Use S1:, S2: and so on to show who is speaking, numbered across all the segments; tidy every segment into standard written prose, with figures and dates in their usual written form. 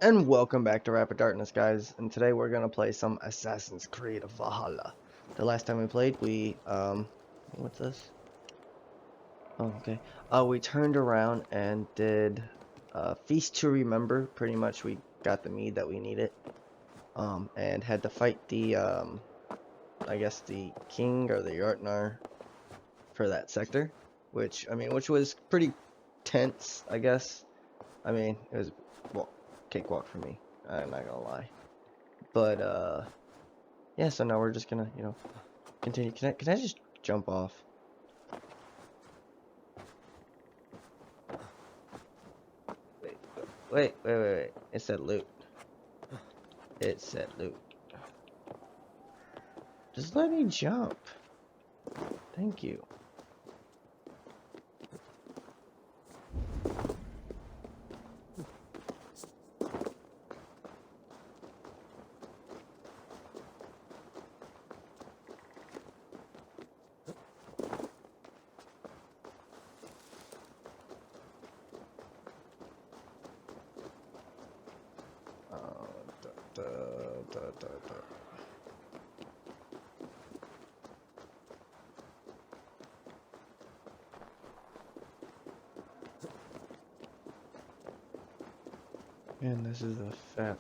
S1: And welcome back to Rapid Darkness, guys. And today we're gonna play some Assassin's Creed Valhalla. The last time we played, what's this? Oh, okay. We turned around and did Feast to Remember. Pretty much, we got the mead that we needed. And had to fight the I guess the king or the Jotnar for that sector, which was pretty tense, I guess. It was well, cakewalk for me. I'm not gonna lie. But yeah, so now we're just gonna, continue. Can I just jump off? Wait. It said loot. It said loot. Just let me jump. Thank you. Da, da, da, da. And this is a fat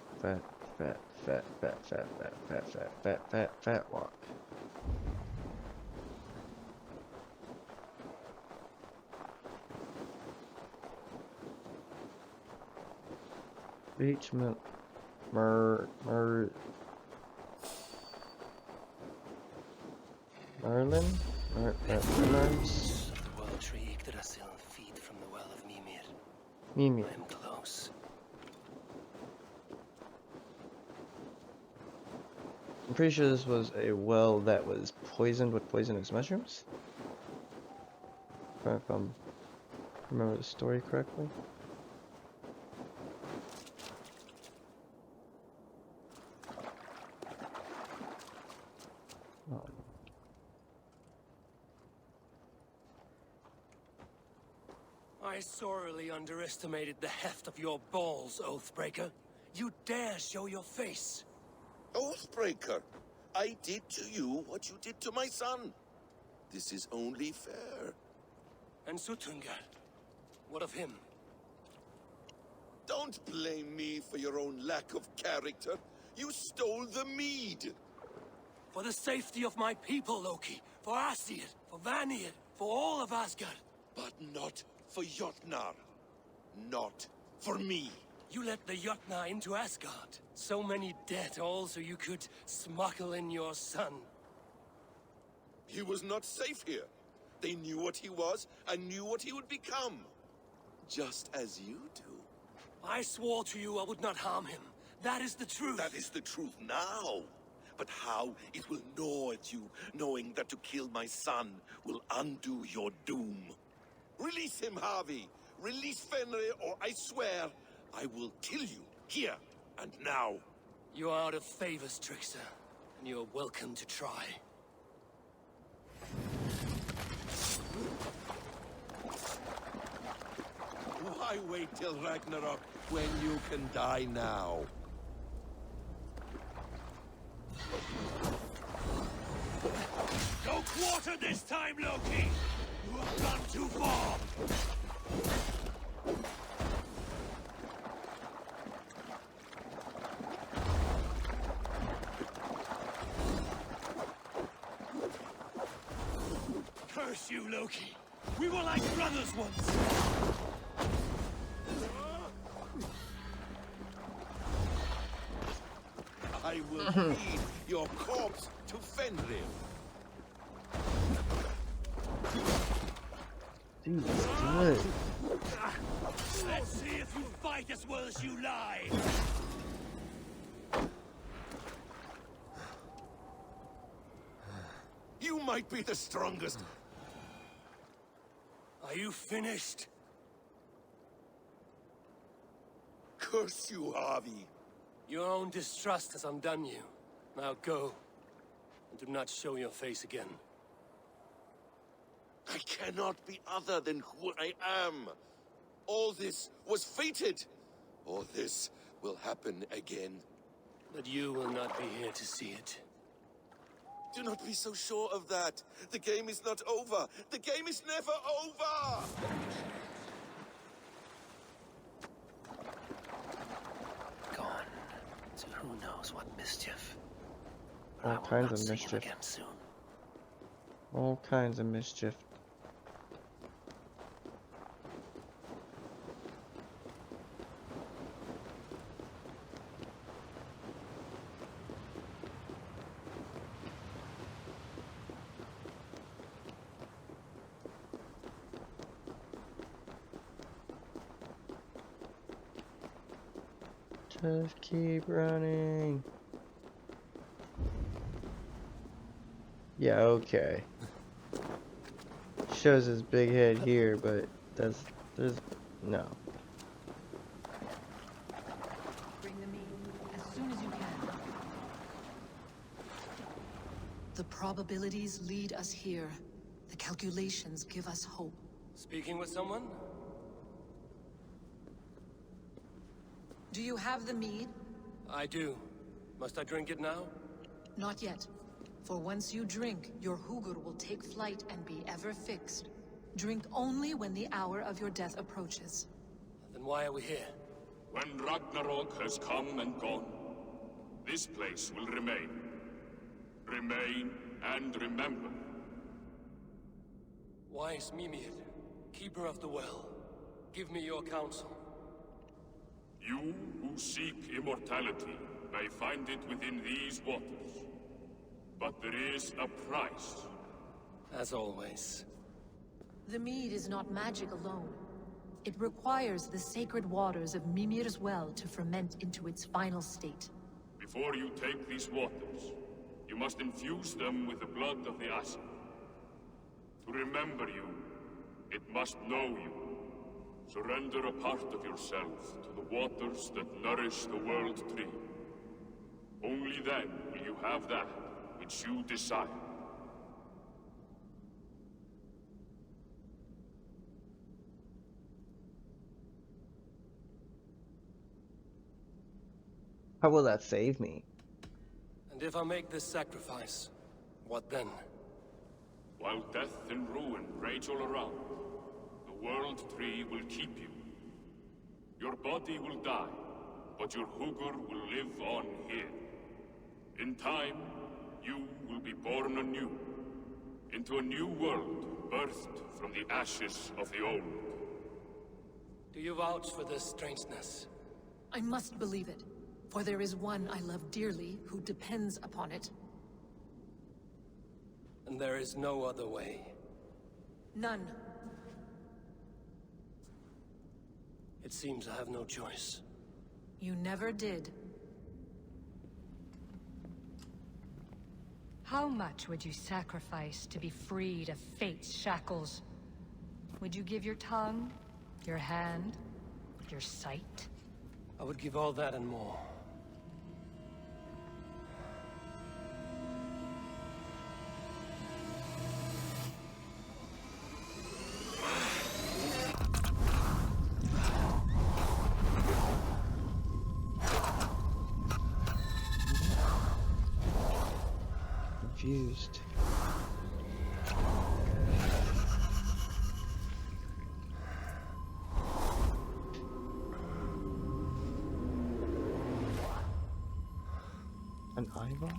S1: walk. Beach Merlin? Merlins?
S2: Of the world tree Yggdrasil feed from the well of Mimir.
S1: Mimi.
S2: I am close.
S1: I'm pretty sure this was a well that was poisoned with poisonous mushrooms. If I remember the story correctly. Oh.
S2: I sorely underestimated the heft of your balls, Oathbreaker. You dare show your face.
S3: Oathbreaker, I did to you what you did to my son. This is only fair.
S2: And Sutungar, what of him?
S3: Don't blame me for your own lack of character. You stole the mead.
S2: For the safety of my people, Loki. For Aesir, for Vanir, for all of Asgard.
S3: But not for Jotnar. Not for me.
S2: You let the Jotnar into Asgard. So many dead, all so you could smuggle in your son.
S3: He was not safe here. They knew what he was and knew what he would become. Just as you do.
S2: I swore to you I would not harm him. That is the truth.
S3: That is the truth now. But how it will gnaw at you, knowing that to kill my son will undo your doom. Release him, Harvey. Release Fenrir, or I swear, I will kill you, here and now.
S2: You are out of favors, Trickster, and you are welcome to try.
S3: Why wait till Ragnarok when you can die now?
S2: No quarter this time, Loki! You have gone too far! Curse you, Loki! We were like brothers once!
S3: I will feed your corpse to Fenrir.
S1: Jesus, good.
S2: Let's see if you fight as well as you lie!
S3: You might be the strongest.
S2: Are you finished?
S3: Curse you, Harvey.
S2: Your own distrust has undone you. Now go, and do not show your face again.
S3: I cannot be other than who I am. All this was fated. All this will happen again.
S2: But you will not be here to see it.
S3: Do not be so sure of that. The game is not over. The game is never over!
S2: Gone to who knows what mischief. But
S1: All
S2: I will
S1: kinds
S2: not
S1: of
S2: see him
S1: mischief.
S2: again soon.
S1: All kinds of mischief. Just keep running. Yeah, okay. Shows his big head here, but there's no.
S4: Bring them in as soon as you can. The probabilities lead us here. The calculations give us hope.
S2: Speaking with someone?
S4: Do you have the mead?
S2: I do. Must I drink it now?
S4: Not yet. For once you drink, your Hugur will take flight and be ever fixed. Drink only when the hour of your death approaches.
S2: Then why are we here?
S5: When Ragnarok has come and gone, this place will remain. Remain and remember.
S2: Wise Mimir, keeper of the well, give me your counsel.
S5: You who seek immortality may find it within these waters. But there is a price.
S2: As always.
S4: The mead is not magic alone. It requires the sacred waters of Mimir's well to ferment into its final state.
S5: Before you take these waters, you must infuse them with the blood of the Asa. To remember you, it must know you. Surrender a part of yourself to the waters that nourish the World Tree. Only then will you have that which you desire.
S1: How will that save me?
S2: And if I make this sacrifice, what then?
S5: While death and ruin rage all around, the World Tree will keep you. Your body will die, but your Hugur will live on here. In time, you will be born anew, into a new world birthed from the ashes of the old.
S2: Do you vouch for this strangeness?
S4: I must believe it, for there is one I love dearly who depends upon it.
S2: And there is no other way.
S4: None.
S2: It seems I have no choice.
S4: You never did.
S6: How much would you sacrifice to be freed of fate's shackles? Would you give your tongue, your hand, your sight?
S2: I would give all that and more.
S1: Confused. An eyeball?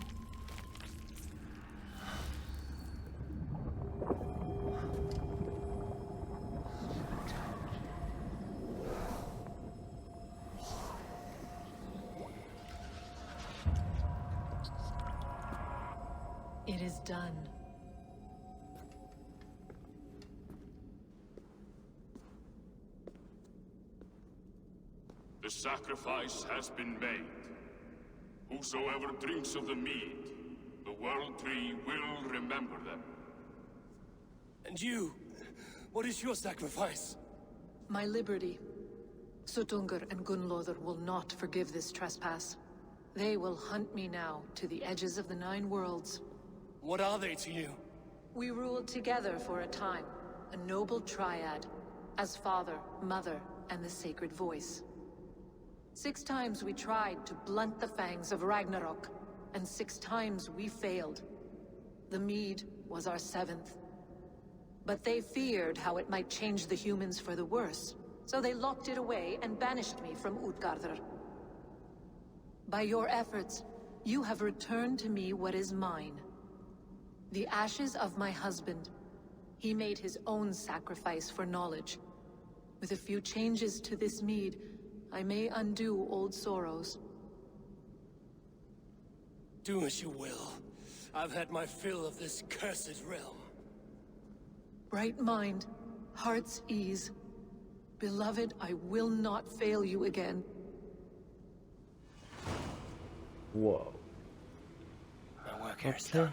S4: It is done.
S5: The sacrifice has been made. Whosoever drinks of the mead, the World Tree will remember them.
S2: And you? What is your sacrifice?
S4: My liberty. Sutungur and Gunlothar will not forgive this trespass. They will hunt me now to the edges of the 9 worlds.
S2: What are they to you?
S4: We ruled together for a time, a noble triad, as father, mother, and the sacred voice. 6 times we tried to blunt the fangs of Ragnarok, and 6 times we failed. The mead was our 7th. But they feared how it might change the humans for the worse, so they locked it away and banished me from Utgardr. By your efforts, you have returned to me what is mine. The ashes of my husband. He made his own sacrifice for knowledge. With a few changes to this mead, I may undo old sorrows.
S2: Do as you will. I've had my fill of this cursed realm.
S4: Bright mind, heart's ease. Beloved, I will not fail you again.
S1: Whoa.
S2: My work here is done.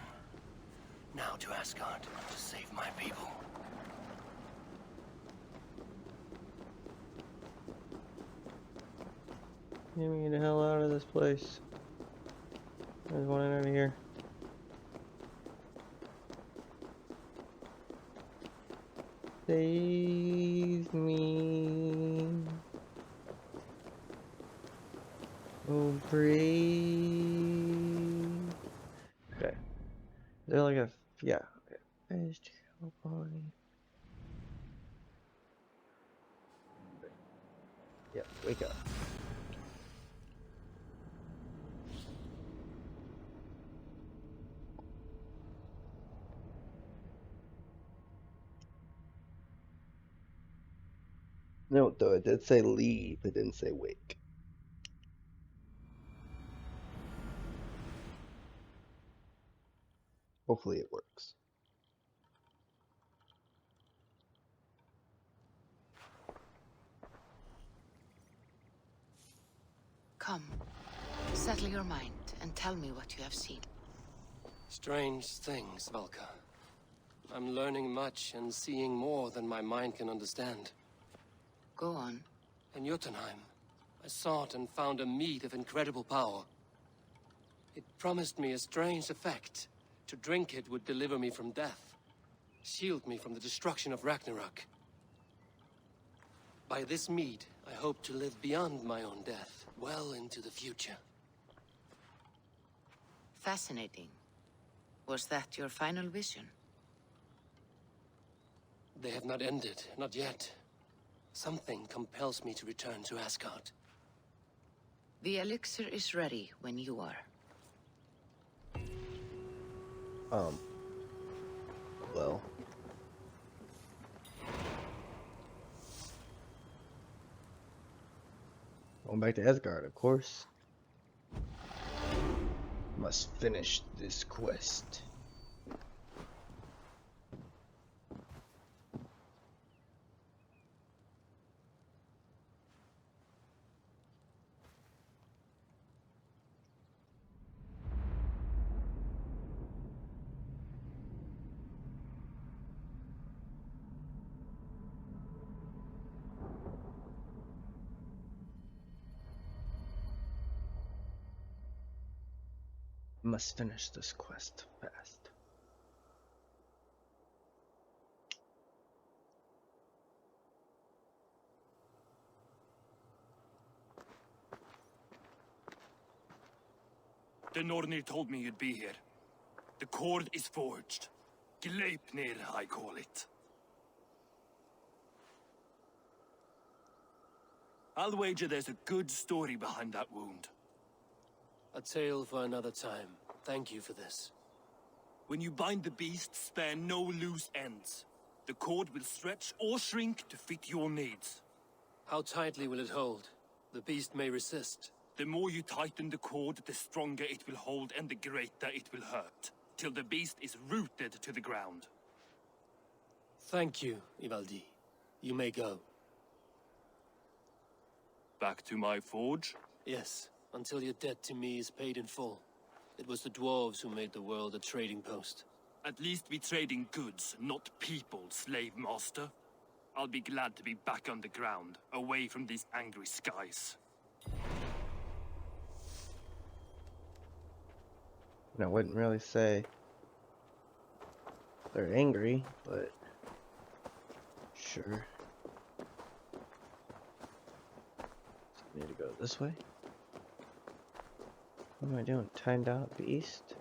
S2: Now to Asgard, to save my people.
S1: Get me the hell out of this place. There's one out of here. Save me. Oh, breathe. Okay. Is there like a... yeah. Okay. Vegetable body. Yeah, wake up. Note though, it did say leave, it didn't say wake. Hopefully it works.
S7: Come, settle your mind and tell me what you have seen.
S2: Strange things, Valka. I'm learning much and seeing more than my mind can understand.
S7: Go on.
S2: In Jotunheim, I sought and found a mead of incredible power. It promised me a strange effect. To drink it would deliver me from death, shield me from the destruction of Ragnarok. By this mead, I hope to live beyond my own death, well into the future.
S7: Fascinating. Was that your final vision?
S2: They have not ended, not yet. Something compels me to return to Asgard.
S7: The elixir is ready when you are.
S1: Well. Going back to Asgard, of course. Must finish this quest. Must finish this quest fast.
S8: The Nornir told me you'd be here. The cord is forged. Gleipnir, I call it. I'll wager there's a good story behind that wound.
S2: A tale for another time. Thank you for this.
S8: When you bind the beast, spare no loose ends. The cord will stretch or shrink to fit your needs.
S2: How tightly will it hold? The beast may resist.
S8: The more you tighten the cord, the stronger it will hold and the greater it will hurt, till the beast is rooted to the ground.
S2: Thank you, Ivaldi. You may go.
S8: Back to my forge?
S2: Yes, until your debt to me is paid in full. It was the dwarves who made the world a trading post.
S8: At least we trade in goods, not people, slave master. I'll be glad to be back on the ground, away from these angry skies.
S1: And I wouldn't really say they're angry, but sure. So I need to go this way? What am I doing? Tying down a beast?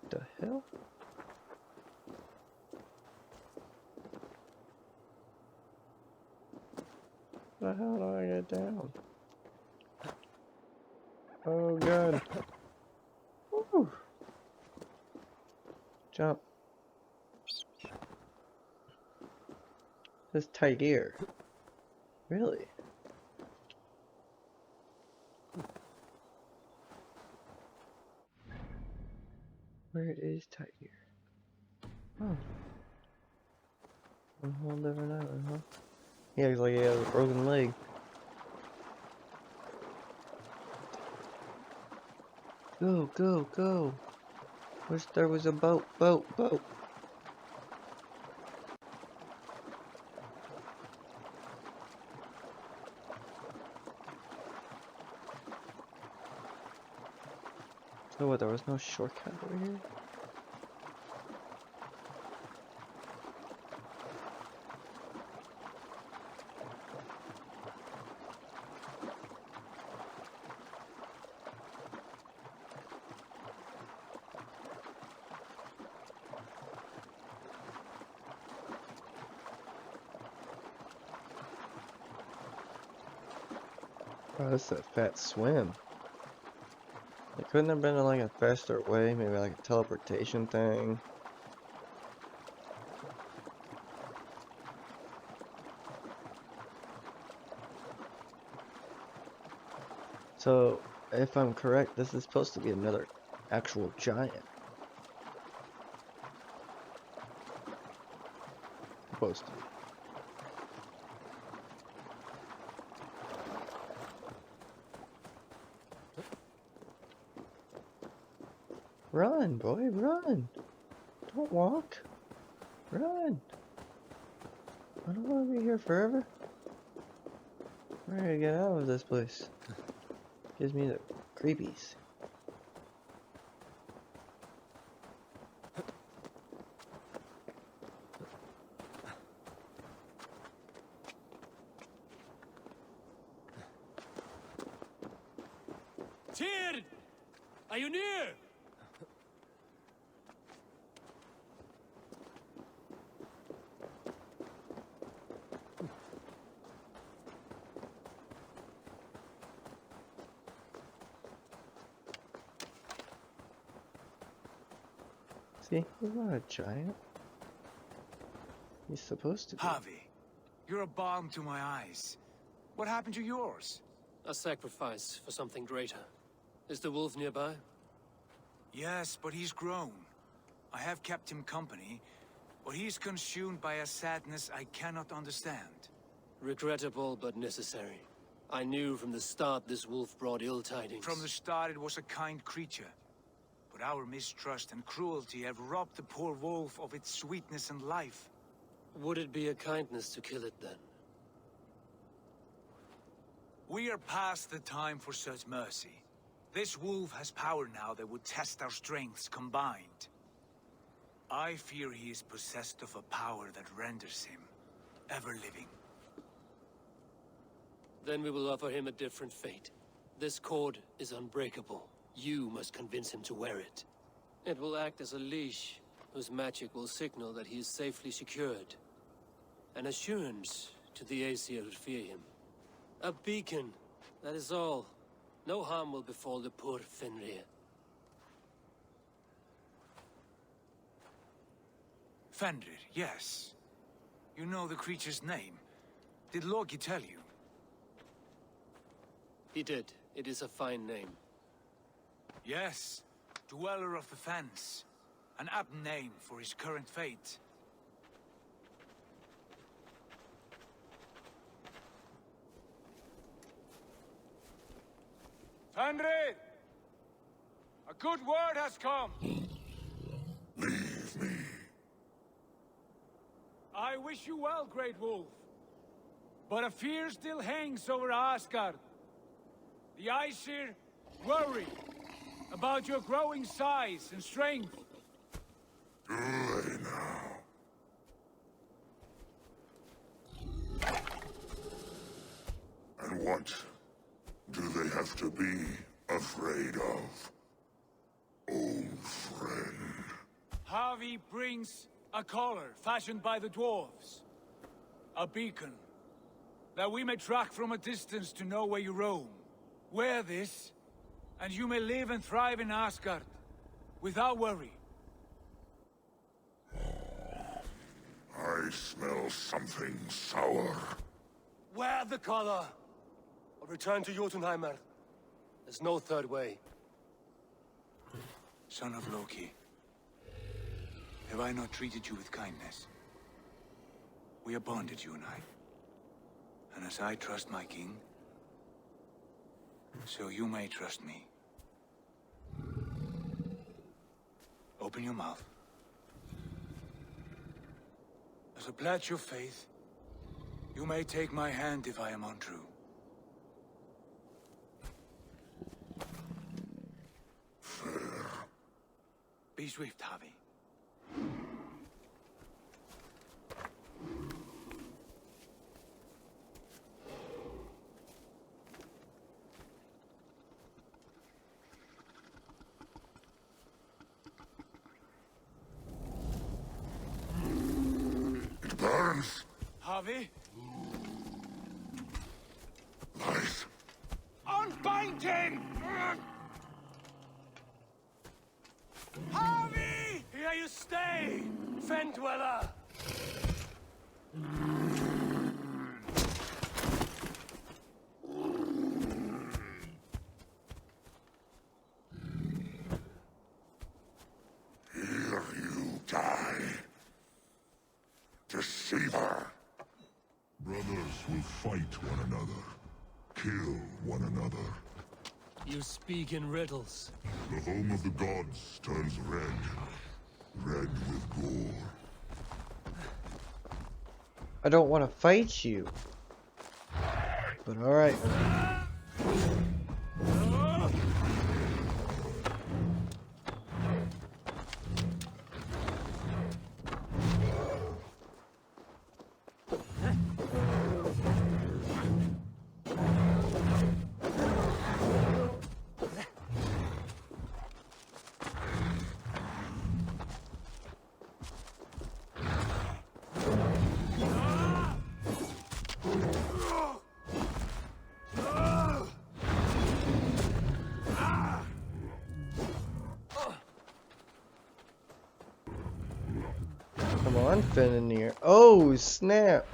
S1: The hell? The hell do I get down? Oh god. Woo. Jump. This tiger. Really? Where is Tiger? Oh. A whole different island, huh? He looks like he has a broken leg. Go, go, go! Wish there was a boat, boat, boat! So what, there was no shortcut over here? Oh, that's a fat swim. It couldn't have been like a faster way, maybe like a teleportation thing. So, if I'm correct, this is supposed to be another actual giant. Supposed to be. Run, boy, run! Don't walk. Run! I don't want to be here forever. I'm ready to get out of this place. Gives me the creepies.
S2: Tyr! Are you near?
S1: See, he's not a giant. He's supposed to be.
S9: Harvey, you're a balm to my eyes. What happened to yours?
S2: A sacrifice for something greater. Is the wolf nearby?
S9: Yes, but he's grown. I have kept him company, but he's consumed by a sadness I cannot understand.
S2: Regrettable, but necessary. I knew from the start this wolf brought ill tidings.
S9: From the start it was a kind creature. But our mistrust and cruelty have robbed the poor wolf of its sweetness and life.
S2: Would it be a kindness to kill it then?
S9: We are past the time for such mercy. This wolf has power now that would test our strengths combined. I fear he is possessed of a power that renders him ever-living.
S2: Then we will offer him a different fate. This cord is unbreakable. You must convince him to wear it. It will act as a leash, whose magic will signal that he is safely secured. An assurance to the Aesir who fear him. A beacon, that is all. No harm will befall the poor Fenrir.
S9: Fenrir, yes. You know the creature's name. Did Loki tell you?
S2: He did. It is a fine name.
S9: Yes. Dweller of the Fens. An apt name for his current fate. Fenrir! A good word has come!
S3: Leave me.
S9: I wish you well, Great Wolf. But a fear still hangs over Asgard. The Aesir worry about your growing size and strength.
S3: Too late now. What do they have to be afraid of, old friend?
S9: Harvey brings a collar fashioned by the dwarves. A beacon, that we may track from a distance to know where you roam. Wear this, and you may live and thrive in Asgard, without worry.
S3: I smell something sour.
S2: Wear the collar, or return to Jotunheimer. There's no third way.
S9: Son of Loki, have I not treated you with kindness? We are bonded, you and I. And as I trust my king, so you may trust me. Open your mouth. As a pledge of faith, you may take my hand if I am untrue.
S3: Fair.
S9: Be swift, Harvey.
S3: It burns.
S9: Harvey?
S3: Lies.
S9: Unbind him! Harvey!
S2: Here you stay, Fen Dweller!
S3: Here you die. Deceiver. Brothers will fight one another. Kill one another.
S2: You speak in riddles.
S3: The home of the gods turns red. Red with gore.
S1: I don't want to fight you. But alright. Come on, Fenrir. Oh, snap.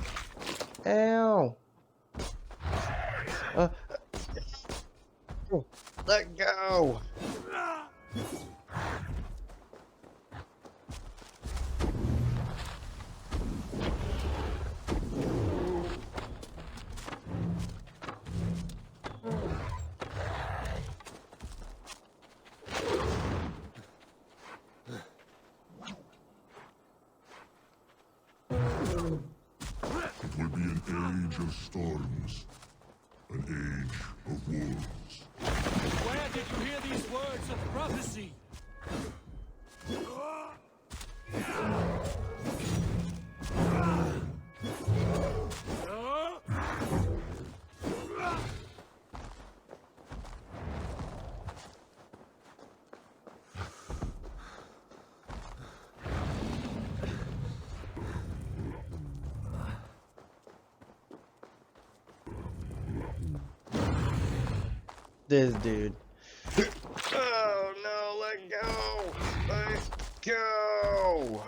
S1: Ow. Let go.
S3: It will be an age of storms. An age of wolves.
S2: Where did you hear these words of prophecy?
S1: This dude. Oh no, let go! Let go!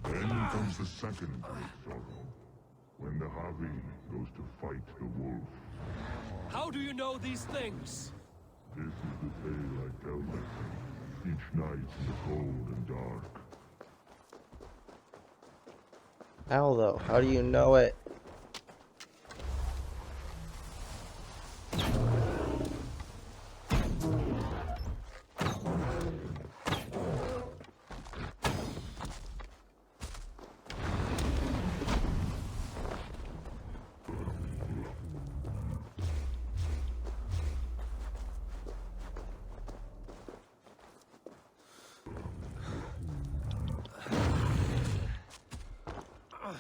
S3: Then comes the second great sorrow. When the Havi goes to fight the wolf.
S2: How do you know these things?
S3: This is the tale I tell myself each night in the cold and dark.
S1: How though? How do you know it?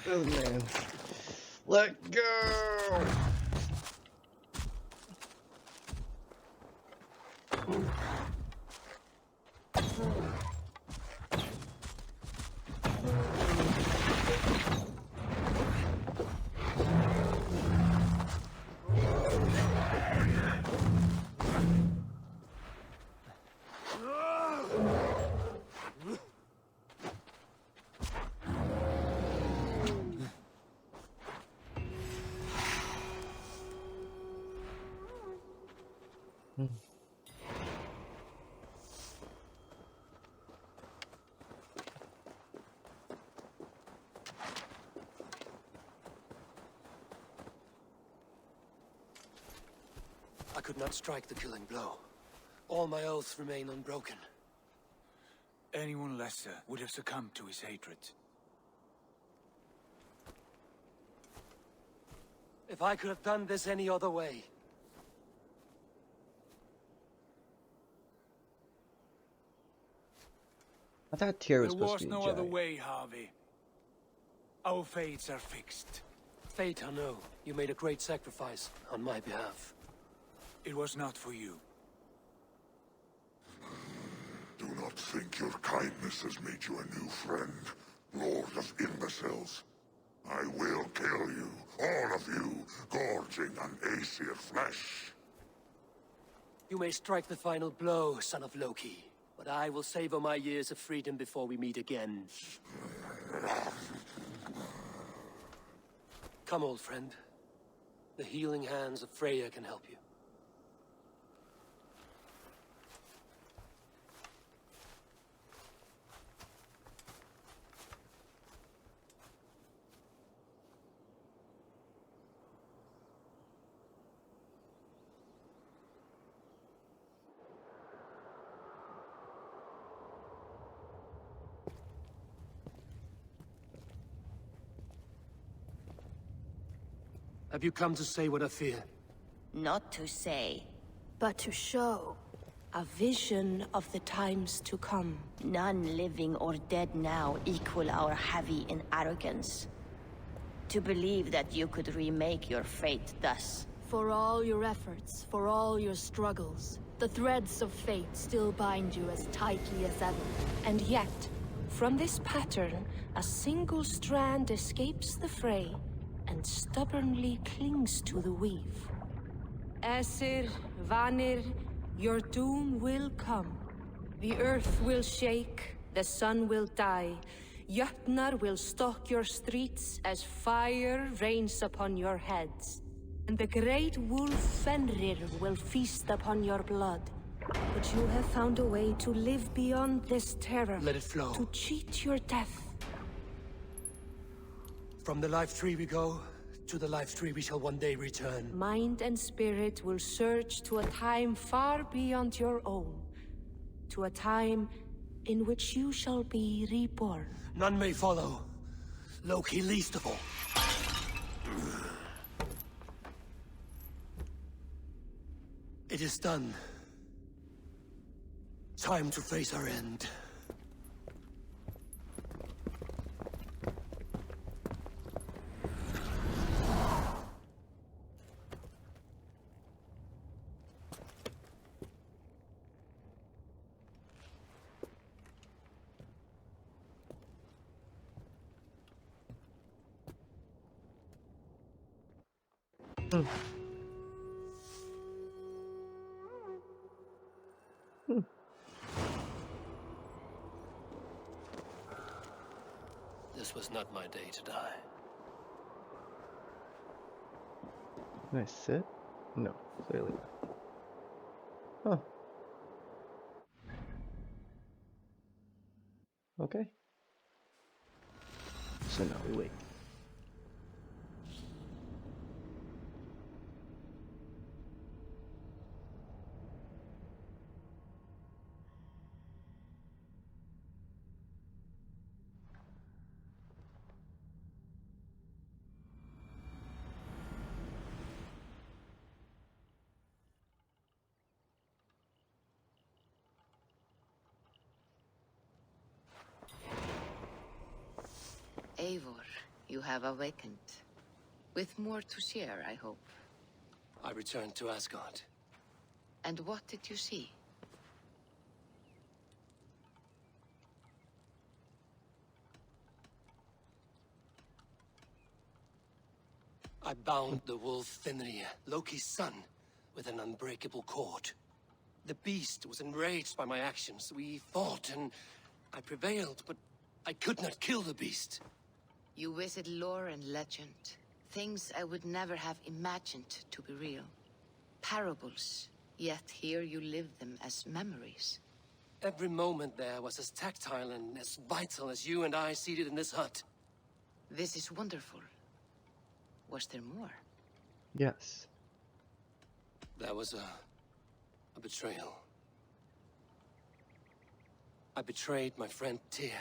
S1: Oh man. Let go!
S2: I could not strike the killing blow. All my oaths remain unbroken.
S9: Anyone lesser would have succumbed to his hatred.
S2: If I could have done this any other way.
S1: I thought Tyr was
S9: There
S1: supposed
S9: was
S1: to be
S9: no
S1: a
S9: other
S1: giant.
S9: way, Harvey. Our fates are fixed.
S2: Fate, I know. You made a great sacrifice on my behalf.
S9: It was not for you.
S3: Do not think your kindness has made you a new friend, Lord of Imbeciles. I will kill you, all of you, gorging on Aesir flesh.
S2: You may strike the final blow, son of Loki. But I will savor my years of freedom before we meet again. Come, old friend. The healing hands of Freya can help you. Have you come to say what I fear?
S10: Not to say,
S11: but to show. A vision of the times to come.
S10: None living or dead now equal our heavy in arrogance. To believe that you could remake your fate thus.
S11: For all your efforts, for all your struggles, the threads of fate still bind you as tightly as ever. And yet, from this pattern, a single strand escapes the fray and stubbornly clings to the weave. Aesir, Vanir, your doom will come. The earth will shake, the sun will die. Jötnar will stalk your streets as fire rains upon your heads. And the great wolf Fenrir will feast upon your blood. But you have found a way to live beyond this terror.
S2: Let it flow.
S11: To cheat your death.
S2: From the life tree we go, to the life tree we shall one day return.
S11: Mind and spirit will surge to a time far beyond your own. To a time in which you shall be reborn.
S2: None may follow. Loki least of all. It is done. Time to face our end. This was not my day to die.
S1: Can I sit? No, clearly not. Huh. Okay. So now we wait.
S7: Eivor, you have awakened. With more to share, I hope.
S2: I returned to Asgard.
S7: And what did you see?
S2: I bound the wolf Fenrir, Loki's son, with an unbreakable cord. The beast was enraged by my actions. We fought, and I prevailed, but I could not kill the beast.
S7: You visit lore and legend. Things I would never have imagined to be real. Parables, yet here you live them as memories.
S2: Every moment there was as tactile and as vital as you and I seated in this hut.
S7: This is wonderful. Was there more?
S1: Yes.
S2: There was a betrayal. I betrayed my friend Tyr.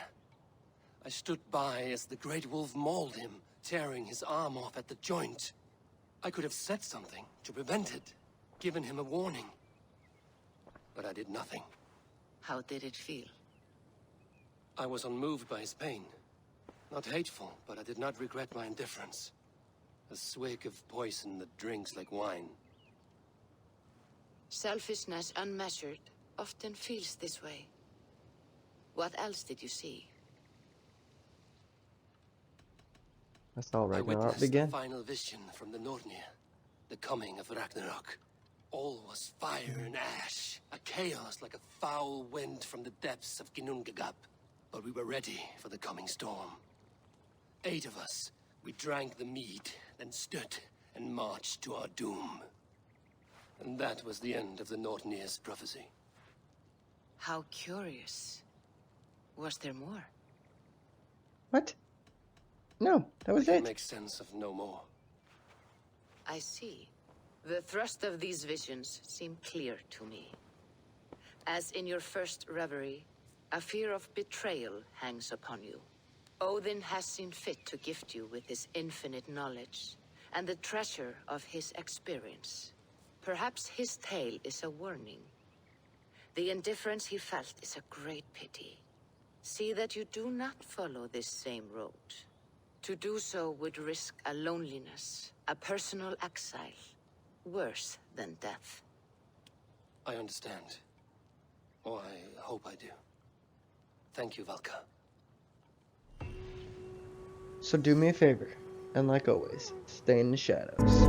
S2: I stood by as the great wolf mauled him, tearing his arm off at the joint. I could have said something to prevent it, given him a warning. But I did nothing.
S7: How did it feel?
S2: I was unmoved by his pain. Not hateful, but I did not regret my indifference. A swig of poison that drinks like wine.
S7: Selfishness unmeasured often feels this way. What else did you see?
S1: That's all
S2: I
S1: right.
S2: witnessed
S1: Begin.
S2: the final vision from the Nornir, the coming of Ragnarok. All was fire and ash, a chaos like a foul wind from the depths of Ginnungagap. But we were ready for the coming storm. 8 of us, we drank the mead, then stood and marched to our doom. And that was the end of the Nornir's prophecy.
S7: How curious. Was there more?
S1: What? No, that was
S2: I
S1: it.
S2: can make sense of no more.
S7: I see. The thrust of these visions seem clear to me. As in your first reverie, a fear of betrayal hangs upon you. Odin has seen fit to gift you with his infinite knowledge, and the treasure of his experience. Perhaps his tale is a warning. The indifference he felt is a great pity. See that you do not follow this same road. To do so would risk a loneliness, a personal exile, worse than death.
S2: I understand. Or I hope I do. Thank you, Valka.
S1: So do me a favor, and like always, stay in the shadows.